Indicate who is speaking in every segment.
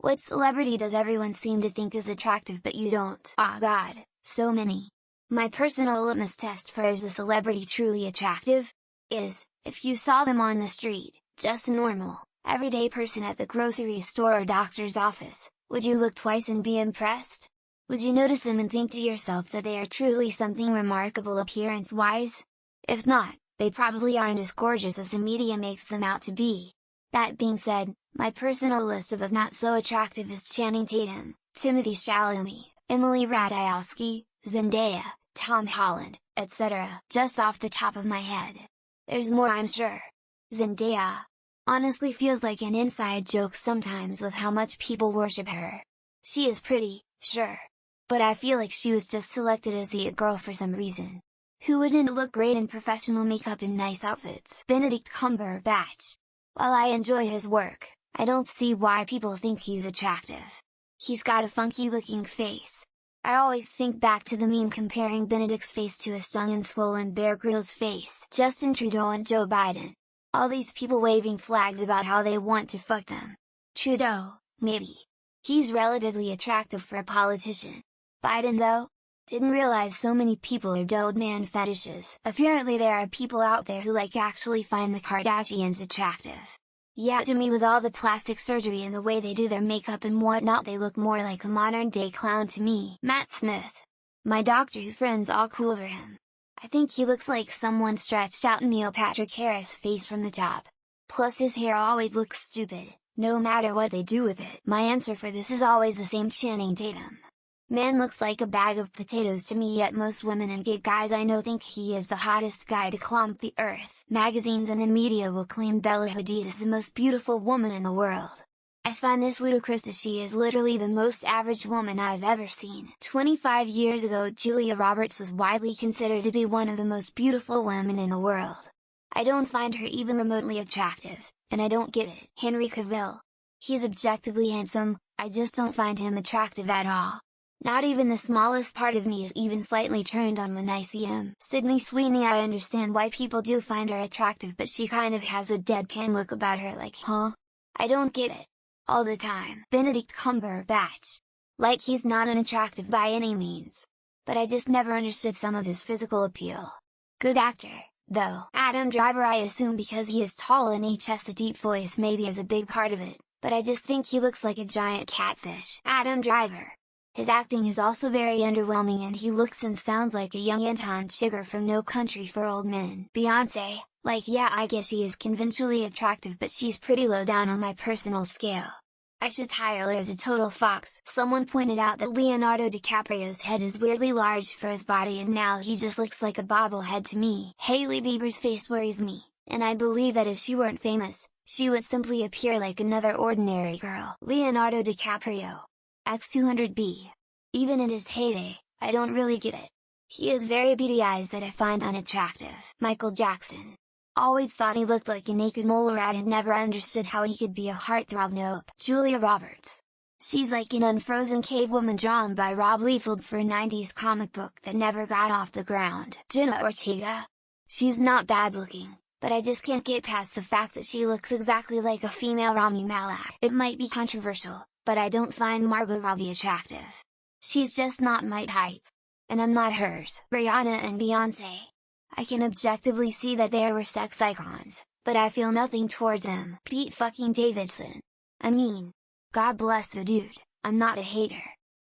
Speaker 1: What celebrity does everyone seem to think is attractive but you don't? Ah god, so many. My personal litmus test for is a celebrity truly attractive? Is, if you saw them on the street, just a normal, everyday person at the grocery store or doctor's office, would you look twice and be impressed? Would you notice them and think to yourself that they are truly something remarkable appearance-wise? If not, they probably aren't as gorgeous as the media makes them out to be. That being said, my personal list of not so attractive is Channing Tatum, Timothée Chalamet, Emily Ratajkowski, Zendaya, Tom Holland, etc. just off the top of my head. There's more I'm sure. Zendaya honestly feels like an inside joke sometimes with how much people worship her. She is pretty, sure. But I feel like she was just selected as the it girl for some reason. Who wouldn't look great in professional makeup and nice outfits? Benedict Cumberbatch. While I enjoy his work, I don't see why people think he's attractive. He's got a funky looking face. I always think back to the meme comparing Benedict's face to a stung and swollen Bear Grylls face. Justin Trudeau and Joe Biden. All these people waving flags about how they want to fuck them. Trudeau, maybe. He's relatively attractive for a politician. Biden though? Didn't realize so many people are old man fetishes. Apparently there are people out there who actually find the Kardashians attractive. Yeah, to me with all the plastic surgery and the way they do their makeup and whatnot they look more like a modern day clown to me. Matt Smith. My Doctor Who friends all cool over him. I think he looks like someone stretched out Neil Patrick Harris' face from the top. Plus his hair always looks stupid, no matter what they do with it. My answer for this is always the same: Channing Tatum. Man looks like a bag of potatoes to me, yet most women and gay guys I know think he is the hottest guy to clomp the earth. Magazines and the media will claim Bella Hadid is the most beautiful woman in the world. I find this ludicrous as she is literally the most average woman I've ever seen. 25 years ago Julia Roberts was widely considered to be one of the most beautiful women in the world. I don't find her even remotely attractive, and I don't get it. Henry Cavill. He's objectively handsome, I just don't find him attractive at all. Not even the smallest part of me is even slightly turned on when I see him. Sydney Sweeney. I understand why people do find her attractive, but she kind of has a deadpan look about her, like, huh? I don't get it. All the time. Benedict Cumberbatch. Like he's not unattractive by any means. But I just never understood some of his physical appeal. Good actor, though. Adam Driver. I assume because he is tall and has a deep voice maybe is a big part of it, but I just think he looks like a giant catfish. Adam Driver. His acting is also very underwhelming and he looks and sounds like a young Anton Chigurh from No Country for Old Men. Beyonce, yeah, I guess she is conventionally attractive but she's pretty low down on my personal scale. I should hire her as a total fox. Someone pointed out that Leonardo DiCaprio's head is weirdly large for his body and now he just looks like a bobblehead to me. Hailey Bieber's face worries me, and I believe that if she weren't famous, she would simply appear like another ordinary girl. Leonardo DiCaprio. X200B. Even in his heyday, I don't really get it. He has very beady eyes that I find unattractive. Michael Jackson. Always thought he looked like a naked mole rat and never understood how he could be a heartthrob. Nope. Julia Roberts. She's like an unfrozen cave woman drawn by Rob Liefeld for a 90s comic book that never got off the ground. Jenna Ortega. She's not bad looking, but I just can't get past the fact that she looks exactly like a female Rami Malek. It might be controversial, but I don't find Margot Robbie attractive. She's just not my type. And I'm not hers. Rihanna and Beyonce. I can objectively see that they were sex icons, but I feel nothing towards them. Pete fucking Davidson. I mean, God bless the dude, I'm not a hater.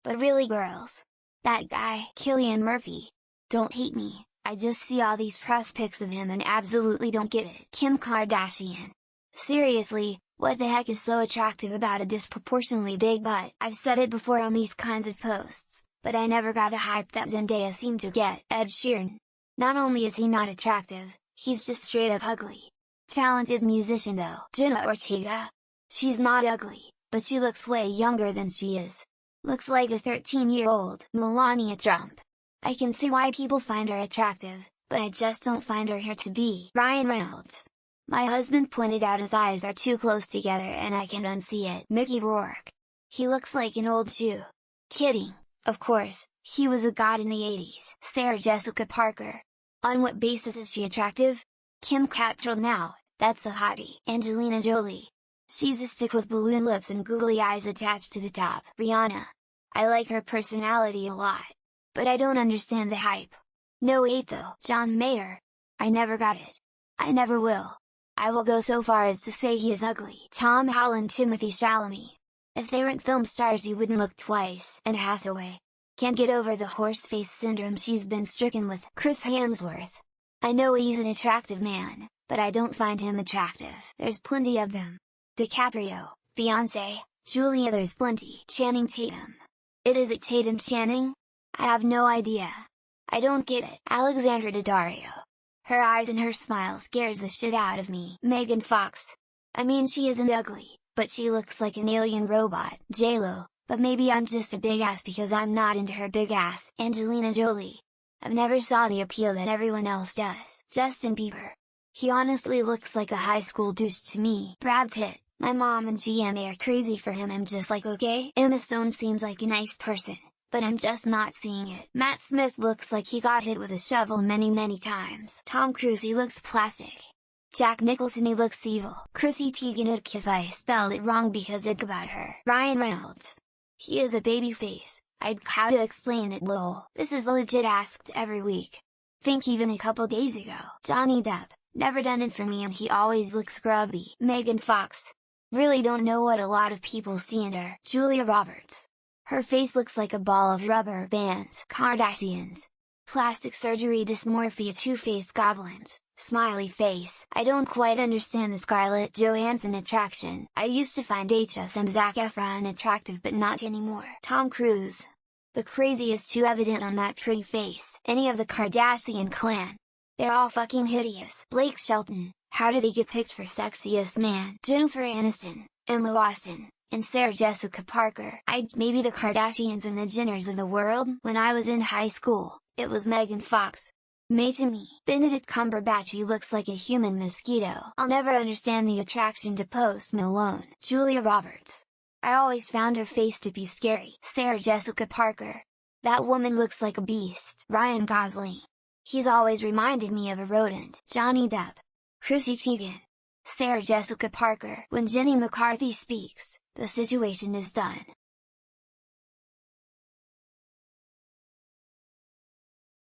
Speaker 1: But really girls? That guy, Cillian Murphy. Don't hate me, I just see all these press pics of him and absolutely don't get it. Kim Kardashian. Seriously, what the heck is so attractive about a disproportionately big butt? I've said it before on these kinds of posts, but I never got the hype that Zendaya seemed to get. Ed Sheeran. Not only is he not attractive, he's just straight up ugly. Talented musician though. Jenna Ortega. She's not ugly, but she looks way younger than she is. Looks like a 13-year-old. Melania Trump. I can see why people find her attractive, but I just don't find her here to be. Ryan Reynolds. My husband pointed out his eyes are too close together and I can unsee it. Mickey Rourke. He looks like an old Jew. Kidding, of course, he was a god in the 80s. Sarah Jessica Parker. On what basis is she attractive? Kim Cattrall now, that's a hottie. Angelina Jolie. She's a stick with balloon lips and googly eyes attached to the top. Rihanna. I like her personality a lot. But I don't understand the hype. No hate though. John Mayer. I never got it. I never will. I will go so far as to say he is ugly. Tom Holland, Timothée Chalamet. If they weren't film stars you wouldn't look twice. Anne Hathaway. Can't get over the horse face syndrome she's been stricken with. Chris Hemsworth. I know he's an attractive man, but I don't find him attractive. There's plenty of them. DiCaprio, Beyonce, Julia, there's plenty. Channing Tatum. Is it Tatum Channing? I have no idea. I don't get it. Alexandra Daddario. Her eyes and her smile scares the shit out of me. Megan Fox. I mean, she isn't ugly, but she looks like an alien robot. J-Lo, but maybe I'm just a big ass because I'm not into her big ass. Angelina Jolie. I've never saw the appeal that everyone else does. Justin Bieber. He honestly looks like a high school douche to me. Brad Pitt. My mom and GMA are crazy for him. I'm just like, okay. Emma Stone seems like a nice person, but I'm just not seeing it. Matt Smith looks like he got hit with a shovel many times. Tom Cruise, he looks plastic. Jack Nicholson, he looks evil. Chrissy Teigen, if I spelled it wrong because it's about her. Ryan Reynolds. He is a baby face. How to explain it, lol. This is legit asked every week. Think even a couple days ago. Johnny Depp. Never done it for me and he always looks grubby. Megan Fox. Really don't know what a lot of people see in her. Julia Roberts. Her face looks like a ball of rubber bands. Kardashians. Plastic surgery dysmorphia, two-faced goblins. Smiley face. I don't quite understand the Scarlett Johansson attraction. I used to find HSM Zac Efron attractive but not anymore. Tom Cruise. The crazy is too evident on that pretty face. Any of the Kardashian clan. They're all fucking hideous. Blake Shelton. How did he get picked for sexiest man? Jennifer Aniston, Emma Watson, and Sarah Jessica Parker. Maybe the Kardashians and the Jenners of the world. When I was in high school, it was Megan Fox. May to me. Benedict Cumberbatch, he looks like a human mosquito. I'll never understand the attraction to Post Malone. Julia Roberts. I always found her face to be scary. Sarah Jessica Parker. That woman looks like a beast. Ryan Gosling. He's always reminded me of a rodent. Johnny Depp. Chrissy Teigen. Sarah Jessica Parker. When Jenny McCarthy speaks, the situation is done.